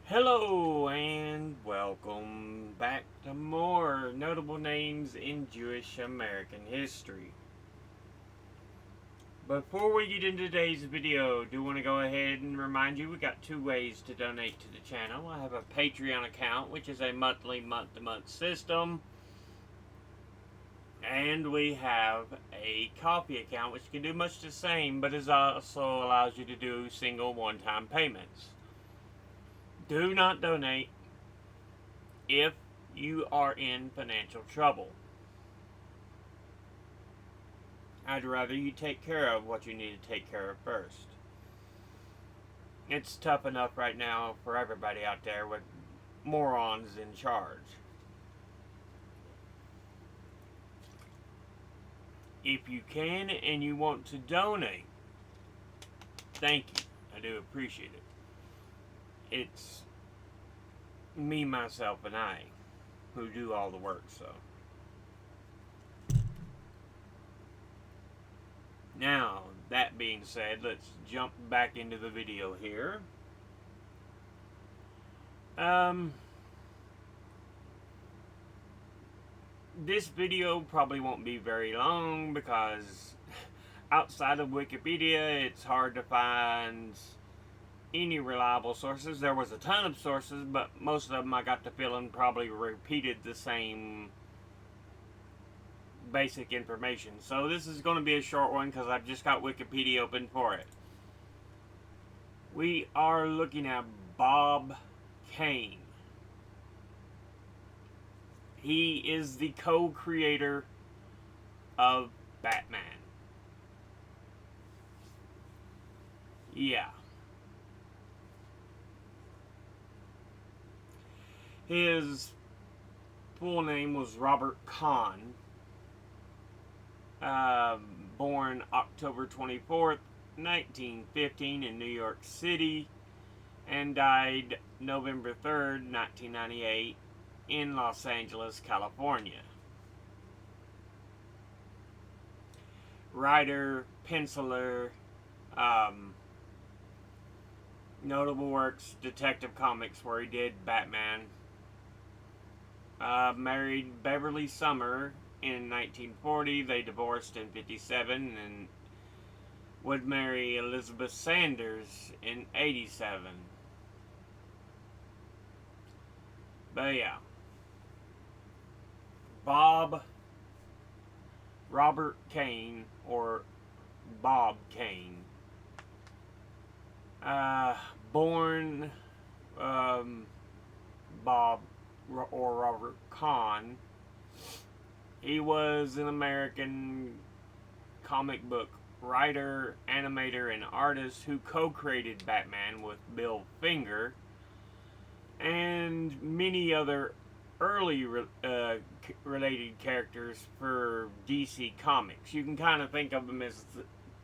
Hello and welcome back to more notable names in Jewish American history. Before we get into today's video, I do want to go ahead and remind you we got two ways to donate to the channel. I have a Patreon account, which is a monthly, month-to-month system. And we have a Coffee account, which can do much the same, but it also allows you to do single one-time payments. Do not donate if you are in financial trouble. I'd rather you take care of what you need to take care of first. It's tough enough right now for everybody out there with morons in charge. If you can and you want to donate, thank you. I do appreciate it. It's me, myself, and I who do all the work, so. Now, that being said, let's jump back into the video here. This video probably won't be very long because outside of Wikipedia, it's hard to find any reliable sources. There was a ton of sources, but most of them I got the feeling probably repeated the same basic information. So this is going to be a short one because I've just got Wikipedia open for it. We are looking at Bob Kane. He is the co-creator of Batman. Yeah. His full name was Robert Kane. Born October 24th, 1915 in New York City, and died November 3rd, 1998 in Los Angeles, California. Writer, penciler, notable works, Detective Comics, where he did Batman. Married Beverly Summer in 1940. They divorced in 57 and would marry Elizabeth Sanders in 87. But yeah. Robert Kane, or Bob Kane. Born Bob or Robert Kane. He was an American comic book writer, animator, and artist who co-created Batman with Bill Finger and many other early related characters for DC Comics. You can kind of think of them as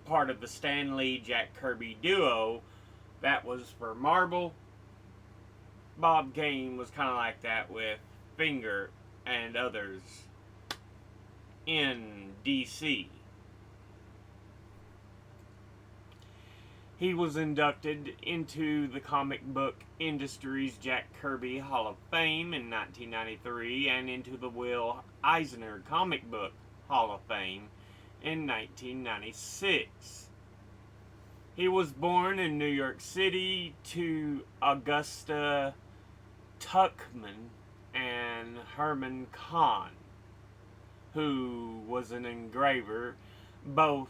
part of the Stan Lee Jack Kirby duo. That was for Marvel. Bob Kane was kind of like that with Finger and others in DC. He was inducted into the comic book industry's Jack Kirby Hall of Fame in 1993 and into the Will Eisner Comic Book Hall of Fame in 1996. He was born in New York City to Augusta Tuckman and Herman Kahn, who was an engraver. Both,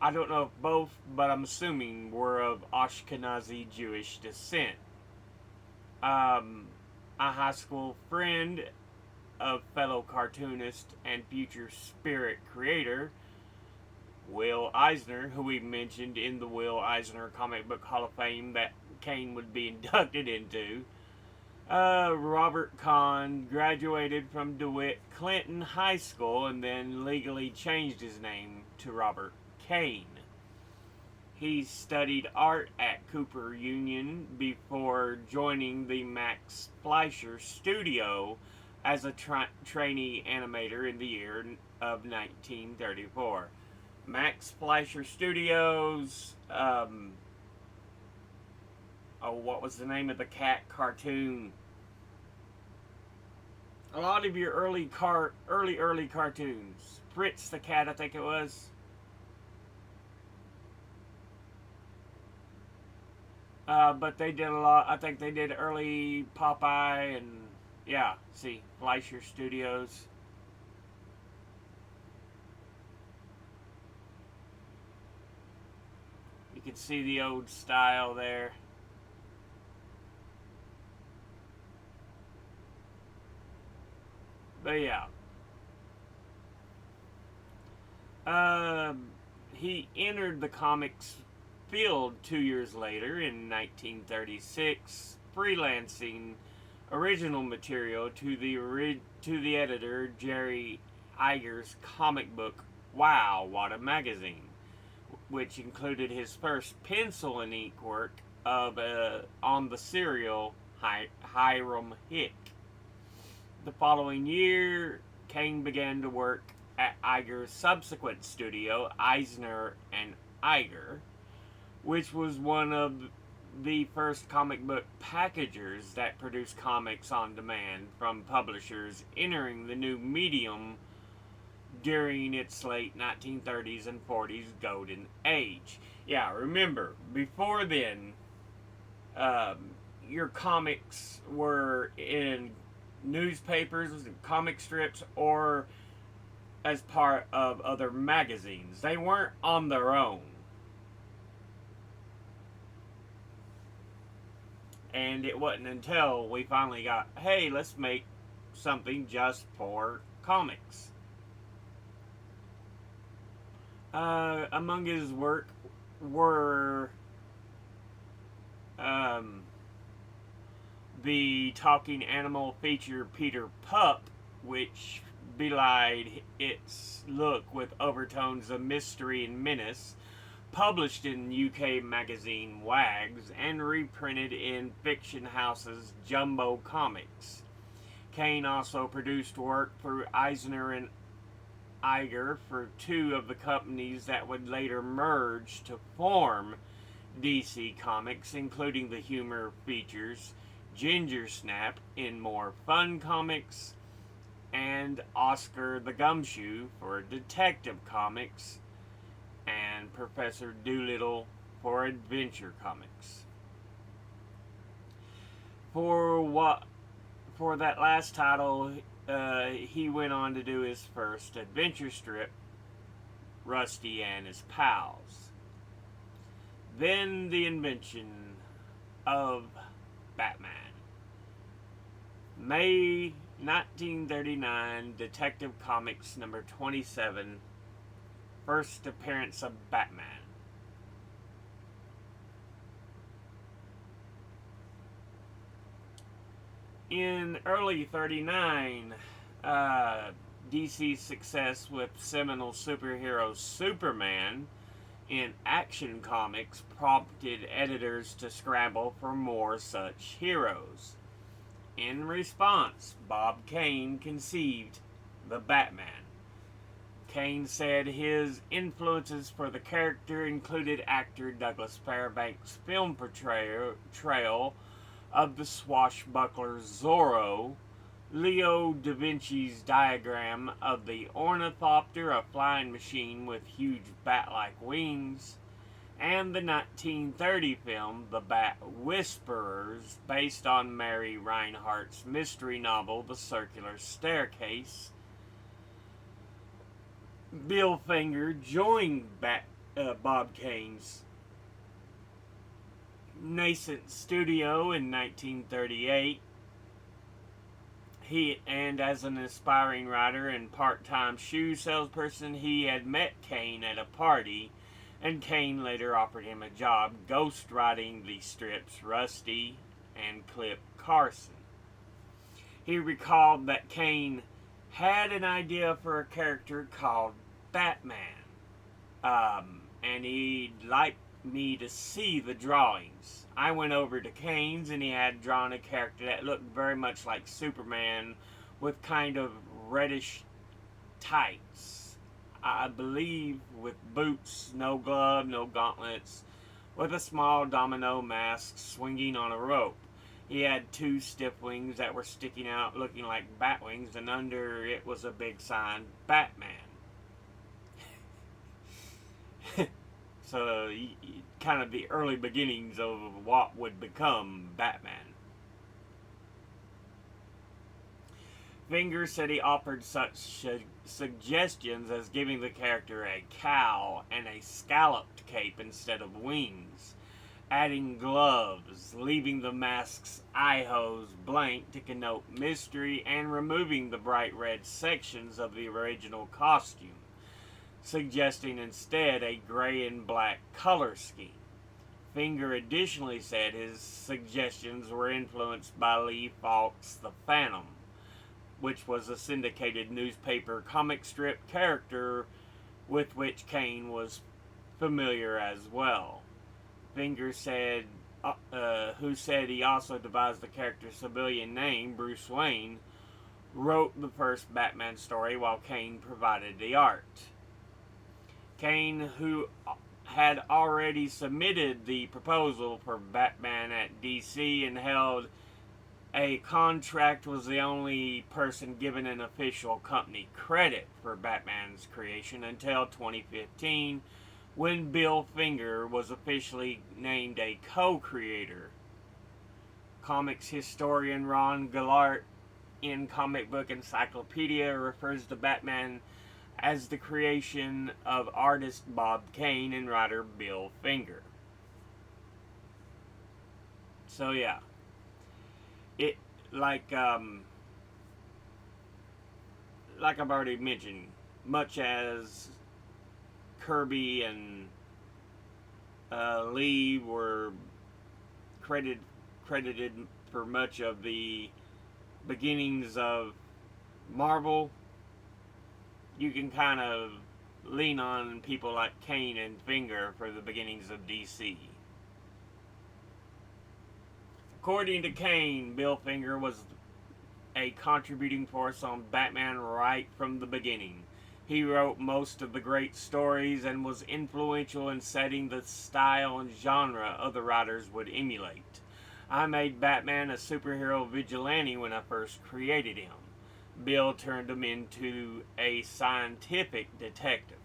I don't know if both, but I'm assuming were of Ashkenazi Jewish descent. A high school friend of fellow cartoonist and future Spirit creator Will Eisner, who we mentioned in the Will Eisner Comic Book Hall of Fame that Kane would be inducted into. Robert Kahn graduated from DeWitt Clinton High School and then legally changed his name to Robert Kane. He studied art at Cooper Union before joining the Max Fleischer Studio as a trainee animator in the year of 1934. Max Fleischer Studios Oh, what was the name of the cat cartoon? A lot of your early cartoons. Fritz the cat, I think it was. But they did a lot. I think they did early Popeye and yeah. See, Fleischer Studios. You can see the old style there. But yeah. Um, he entered the comics field 2 years later in 1936, freelancing original material to the editor Jerry Iger's comic book Wow, What a Magazine, which included his first pencil and ink work of on the serial Hiram Hick. The following year, Kane began to work at Iger's subsequent studio, Eisner and Iger, which was one of the first comic book packagers that produced comics on demand from publishers entering the new medium during its late 1930s and 40s golden age. Yeah, remember, before then, um, your comics were in newspapers, comic strips, or as part of other magazines. They weren't on their own. And it wasn't until we finally got, hey, let's make something just for comics. Among his work were um, the talking animal feature Peter Pup, which belied its look with overtones of mystery and menace, published in UK magazine Wags and reprinted in Fiction House's Jumbo Comics. Kane also produced work for Eisner and Iger for two of the companies that would later merge to form DC Comics, including the humor features Ginger Snap in more fun comics and Oscar the Gumshoe for Detective Comics and Professor Doolittle for Adventure Comics. For that last title, he went on to do his first adventure strip, Rusty and His Pals. Then the invention of Batman. May 1939, Detective Comics number 27, first appearance of Batman. In early 39, DC's success with seminal superhero Superman in Action Comics prompted editors to scramble for more such heroes. In response, Bob Kane conceived the Batman. Kane said his influences for the character included actor Douglas Fairbanks' film portrayal of the swashbuckler Zorro, Leo da Vinci's diagram of the ornithopter, a flying machine with huge bat-like wings, and the 1930 film The Bat Whisperers, based on Mary Reinhardt's mystery novel The Circular Staircase. Bill Finger joined Bob Kane's nascent studio in 1938. And as an aspiring writer and part-time shoe salesperson, he had met Kane at a party, and Kane later offered him a job ghostwriting the strips Rusty and Clip Carson. He recalled that Kane had an idea for a character called Batman, and he'd like me to see the drawings. I went over to Kane's and he had drawn a character that looked very much like Superman with kind of reddish tights. I believe with boots, no glove, no gauntlets, with a small domino mask swinging on a rope. He had two stiff wings that were sticking out looking like bat wings, and under it was a big sign, Batman. So, kind of the early beginnings of what would become Batman. Finger said he offered such suggestions as giving the character a cowl and a scalloped cape instead of wings, adding gloves, leaving the mask's eye holes blank to connote mystery, and removing the bright red sections of the original costume, suggesting instead a gray and black color scheme. Finger additionally said his suggestions were influenced by Lee Falk's The Phantom, which was a syndicated newspaper comic strip character with which Kane was familiar as well. Finger said, who said he also devised the character's civilian name, Bruce Wayne, wrote the first Batman story while Kane provided the art. Kane, who had already submitted the proposal for Batman at DC and held a contract, was the only person given an official company credit for Batman's creation until 2015, when Bill Finger was officially named a co-creator. Comics historian Ron Gillard in Comic Book Encyclopedia refers to Batman as the creation of artist Bob Kane and writer Bill Finger. So yeah, it like I've already mentioned, much as Kirby and Lee were credited for much of the beginnings of Marvel, you can kind of lean on people like Kane and Finger for the beginnings of DC. According to Kane, Bill Finger was a contributing force on Batman right from the beginning. He wrote most of the great stories and was influential in setting the style and genre other writers would emulate. I made Batman a superhero vigilante when I first created him. Bill turned him into a scientific detective.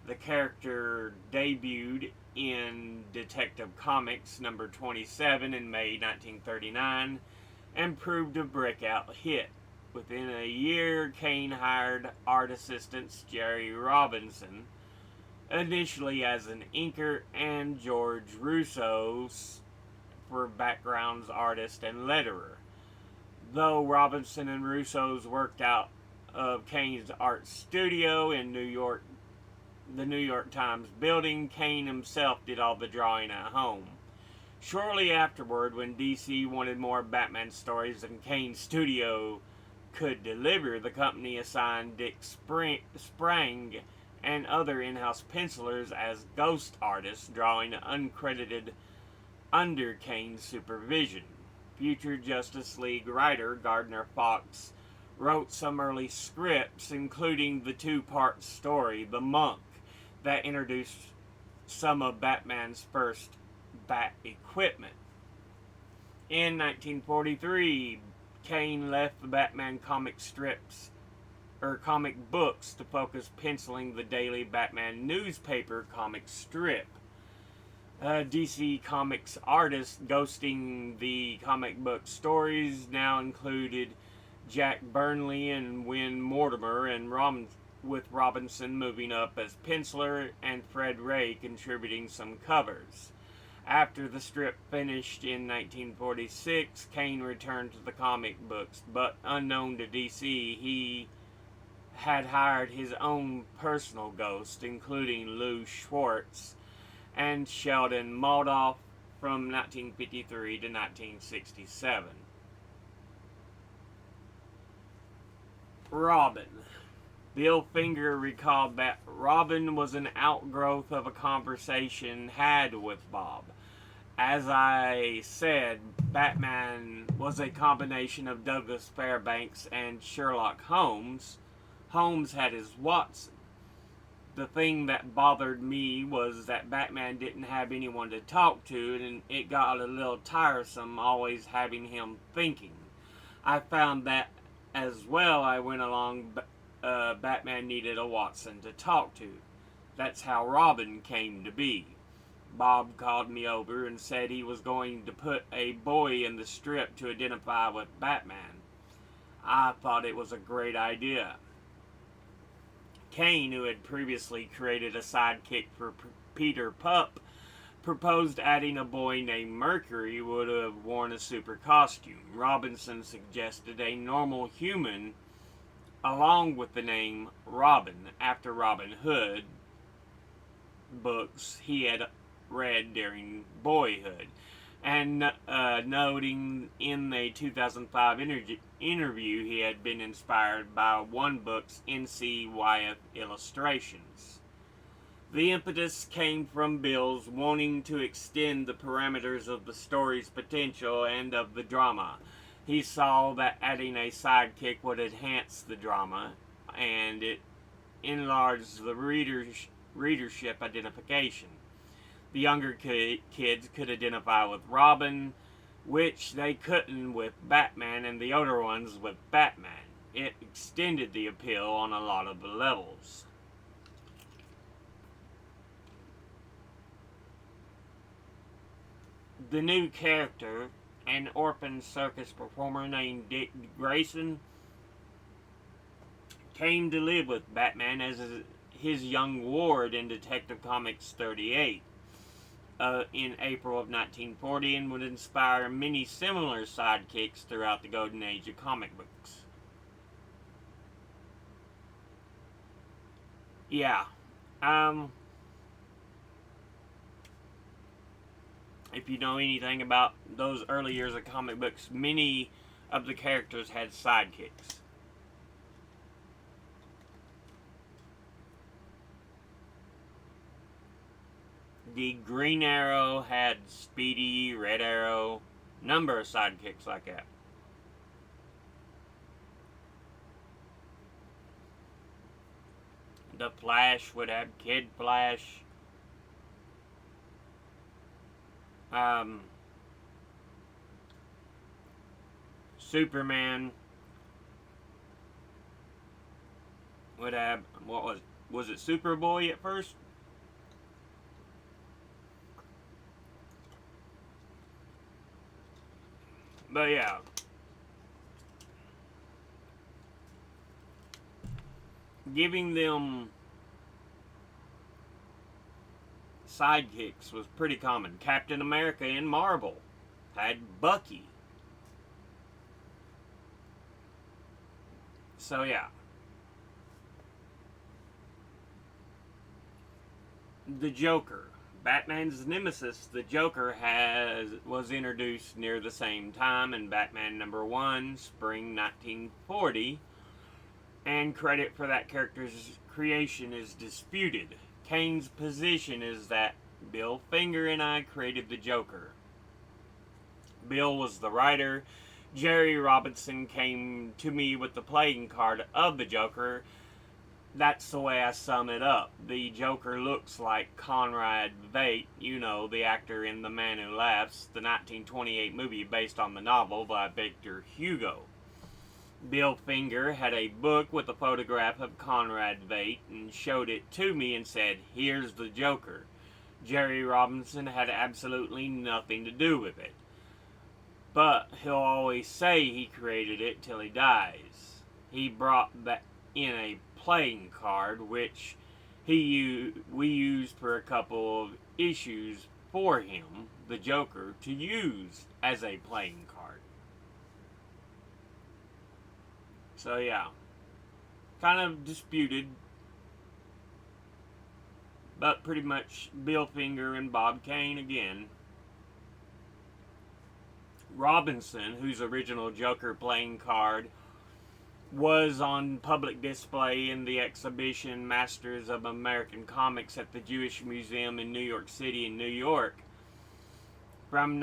The character debuted in Detective Comics number 27 in May 1939 and proved a breakout hit. Within a year, Kane hired art assistants Jerry Robinson, initially as an inker, and George Russo for backgrounds artist and letterer. Though Robinson and Russo's worked out of Kane's art studio in New York, the New York Times building, Kane himself did all the drawing at home. Shortly afterward, when DC wanted more Batman stories than Kane's studio could deliver, the company assigned Dick Sprang and other in-house pencilers as ghost artists, drawing uncredited under Kane's supervision. Future Justice League writer Gardner Fox wrote some early scripts, including the two-part story, The Monk, that introduced some of Batman's first bat equipment. In 1943, Kane left the Batman comic books to focus penciling the daily Batman newspaper comic strip. DC Comics artists ghosting the comic book stories now included Jack Burnley and Win Mortimer, and with Robinson moving up as penciler and Fred Ray contributing some covers. After the strip finished in 1946, Kane returned to the comic books, but unknown to DC, he had hired his own personal ghost, including Lou Schwartz and Sheldon Moldoff from 1953 to 1967. Robin. Bill Finger recalled that Robin was an outgrowth of a conversation had with Bob. As I said, Batman was a combination of Douglas Fairbanks and Sherlock Holmes. Holmes had his Watson. the thing that bothered me was that Batman didn't have anyone to talk to, and it got a little tiresome always having him thinking. I found that as well. I went along, Batman needed a Watson to talk to. That's how Robin came to be. Bob called me over and said he was going to put a boy in the strip to identify with Batman. I thought it was a great idea. Kane, who had previously created a sidekick for Peter Pup, proposed adding a boy named Mercury who would have worn a super costume. Robinson suggested a normal human along with the name Robin after Robin Hood books he had read during boyhood, and noting in a 2005 interview he had been inspired by one book's N.C. Wyeth illustrations. The impetus came from Bill's wanting to extend the parameters of the story's potential and of the drama. He saw that adding a sidekick would enhance the drama, and it enlarged the readership identification. The younger kids could identify with Robin, which they couldn't with Batman, and the older ones with Batman. It extended the appeal on a lot of the levels. The new character, an orphan circus performer named Dick Grayson, came to live with Batman as his young ward in Detective Comics 38. In April of 1940, and would inspire many similar sidekicks throughout the golden age of comic books. Yeah. If you know anything about those early years of comic books, many of the characters had sidekicks. The Green Arrow had Speedy, Red Arrow, number of sidekicks like that. The Flash would have Kid Flash. Superman would have, what was it Superboy at first? But yeah. Giving them sidekicks was pretty common. Captain America in Marvel had Bucky. So yeah. The Joker. Batman's nemesis, the Joker, was introduced near the same time in Batman #1, spring 1940, and credit for that character's creation is disputed. Kane's position is that Bill Finger and I created the Joker. Bill was the writer. Jerry Robinson came to me with the playing card of the Joker. That's the way I sum it up. The Joker looks like Conrad Veidt, you know, the actor in The Man Who Laughs, the 1928 movie based on the novel by Victor Hugo. Bill Finger had a book with a photograph of Conrad Veidt and showed it to me and said, "Here's the Joker." Jerry Robinson had absolutely nothing to do with it. But he'll always say he created it till he dies. He brought that in a playing card, which we used for a couple of issues for him, the Joker, to use as a playing card. So yeah, kind of disputed, but pretty much Bill Finger and Bob Kane again. Robinson, whose original Joker playing card was on public display in the exhibition Masters of American Comics at the Jewish Museum in New York City in New York from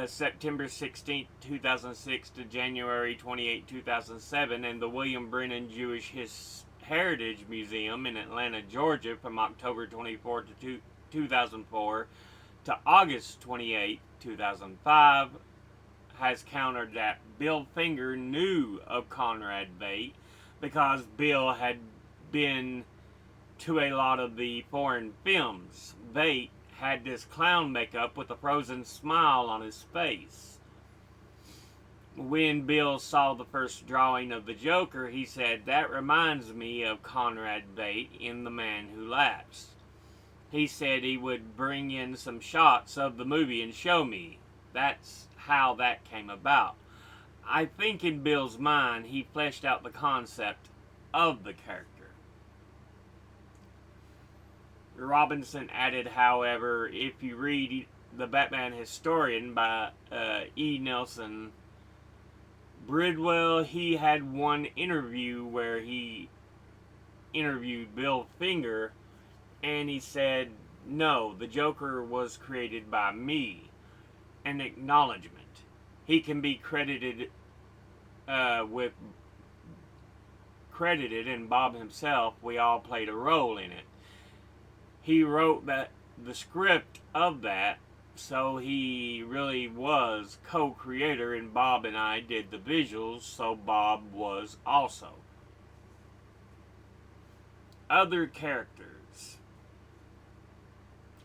September 16, 2006 to January 28, 2007, and the William Brennan Jewish Heritage Museum in Atlanta, Georgia from October 24 to 2004 to August 28, 2005, has countered that Bill Finger knew of Conrad Bate because Bill had been to a lot of the foreign films. Bate had this clown makeup with a frozen smile on his face. When Bill saw the first drawing of the Joker, he said, "That reminds me of Conrad Bate in The Man Who Laughs." He said he would bring in some shots of the movie and show me. That's how that came about. I think in Bill's mind, he fleshed out the concept of the character. Robinson added, however, if you read The Batman Historian by E. Nelson Bridwell, he had one interview where he interviewed Bill Finger, and he said, "No, the Joker was created by me." An acknowledgement. He can be credited and Bob himself, we all played a role in it. He wrote the script of that, so he really was co-creator, and Bob and I did the visuals, so Bob was also. Other characters.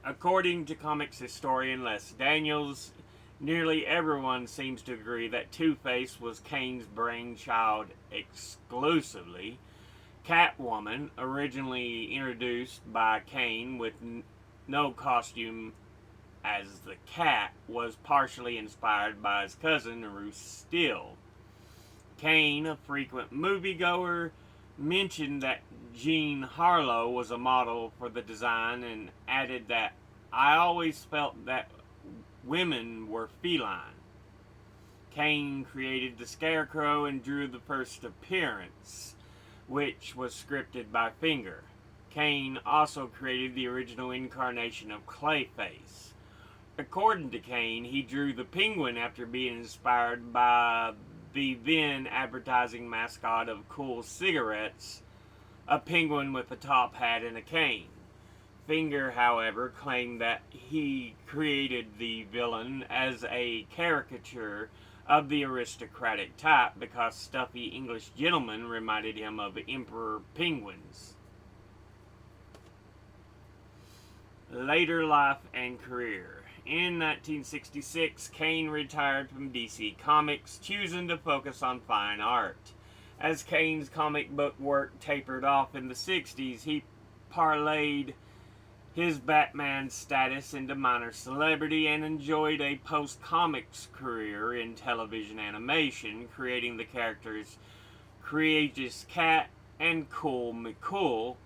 According to comics historian Les Daniels, nearly everyone seems to agree that Two-Face was Kane's brainchild exclusively. Catwoman, originally introduced by Kane with no costume as the cat, was partially inspired by his cousin Ruth Steele. Kane, a frequent moviegoer, mentioned that Jean Harlow was a model for the design and added that, "I always felt that women were feline." Kane created the Scarecrow and drew the first appearance, which was scripted by Finger. Kane also created the original incarnation of Clayface. According to Kane, he drew the Penguin after being inspired by the then advertising mascot of Cool Cigarettes, a penguin with a top hat and a cane. Finger, however, claimed that he created the villain as a caricature of the aristocratic type because stuffy English gentlemen reminded him of emperor penguins. Later life and career. In 1966, Kane retired from DC Comics, choosing to focus on fine art. As Kane's comic book work tapered off in the 60s, he parlayed his Batman status into minor celebrity and enjoyed a post-comics career in television animation, creating the characters Courageous Cat and Cool McCool,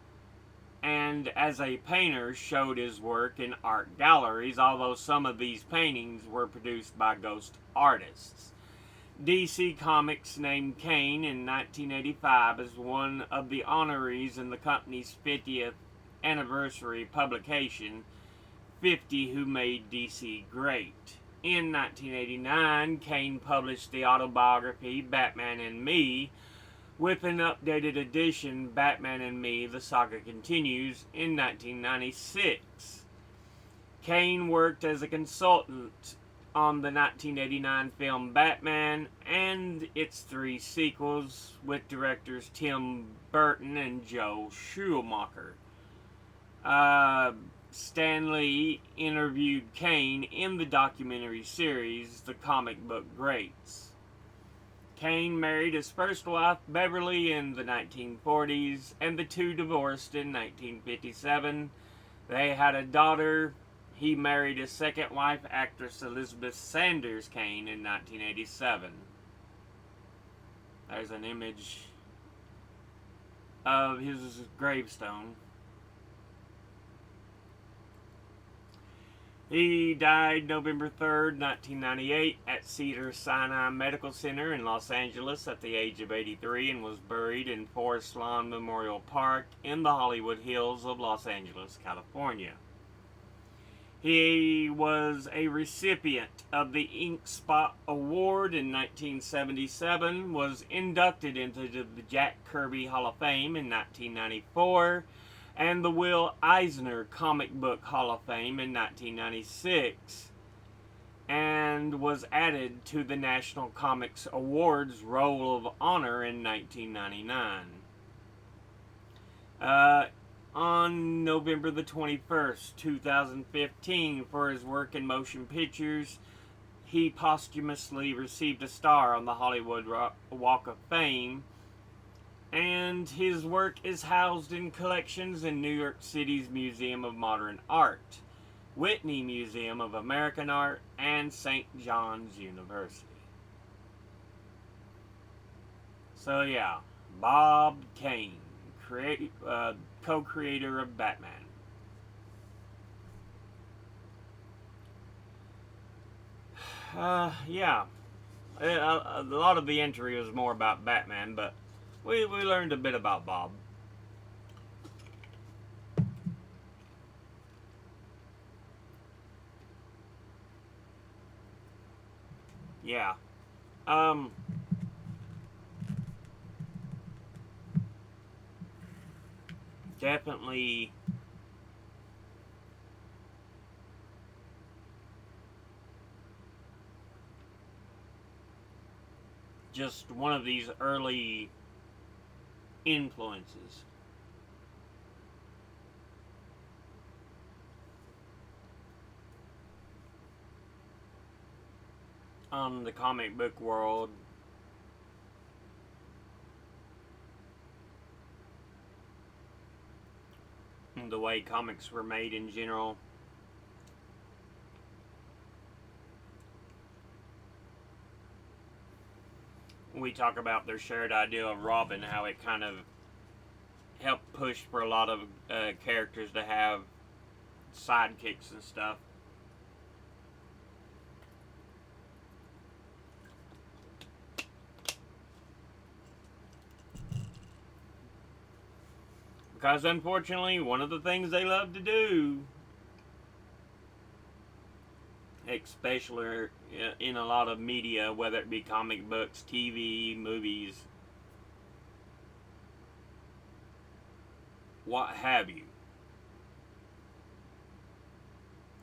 and as a painter showed his work in art galleries, although some of these paintings were produced by ghost artists. DC Comics named Kane in 1985 as one of the honorees in the company's 50th anniversary publication, 50 Who Made DC Great. In 1989, Kane published the autobiography Batman and Me, with an updated edition, Batman and Me, The Saga Continues, in 1996. Kane worked as a consultant on the 1989 film Batman and its 3 sequels with directors Tim Burton and Joe Schumacher. Stan Lee interviewed Kane in the documentary series The Comic Book Greats. Kane married his first wife, Beverly, in the 1940s, and the two divorced in 1957. They had a daughter. He married his second wife, actress Elizabeth Sanders Kane, in 1987. There's an image of his gravestone. He died November 3rd, 1998 at Cedars-Sinai Medical Center in Los Angeles at the age of 83 and was buried in Forest Lawn Memorial Park in the Hollywood Hills of Los Angeles, California. He was a recipient of the Ink Spot Award in 1977, was inducted into the Jack Kirby Hall of Fame in 1994, and the Will Eisner Comic Book Hall of Fame in 1996, and was added to the National Comics Awards Roll of Honor in 1999. On November the 21st, 2015, for his work in motion pictures, he posthumously received a star on the Hollywood Walk of Fame, and his work is housed in collections in New York City's Museum of Modern Art, Whitney Museum of American Art, and St. John's University. So yeah, Bob Kane, co-creator of Batman. Yeah, a lot of the entry was more about Batman, but we learned a bit about Bob. Yeah. Definitely just one of these early influences. On the comic book world. And the way comics were made in general. We talk about their shared idea of Robin, how it kind of helped push for a lot of characters to have sidekicks and stuff. Because unfortunately, one of the things they love to do, especially in a lot of media, whether it be comic books, TV, movies, what have you.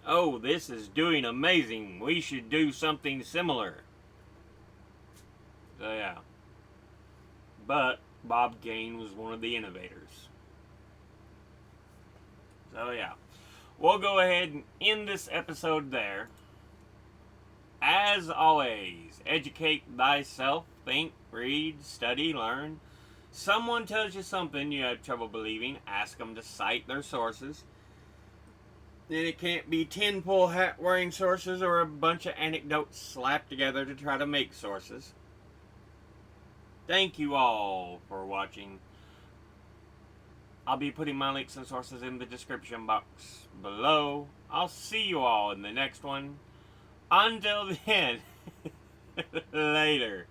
Oh, this is doing amazing. We should do something similar. So yeah. But Bob Kane was one of the innovators. So yeah. We'll go ahead and end this episode there. As always, educate thyself, think, read, study, learn. Someone tells you something you have trouble believing, ask them to cite their sources. Then it can't be tinfoil hat wearing sources or a bunch of anecdotes slapped together to try to make sources. Thank you all for watching. I'll be putting my links and sources in the description box below. I'll see you all in the next one. Until then, later.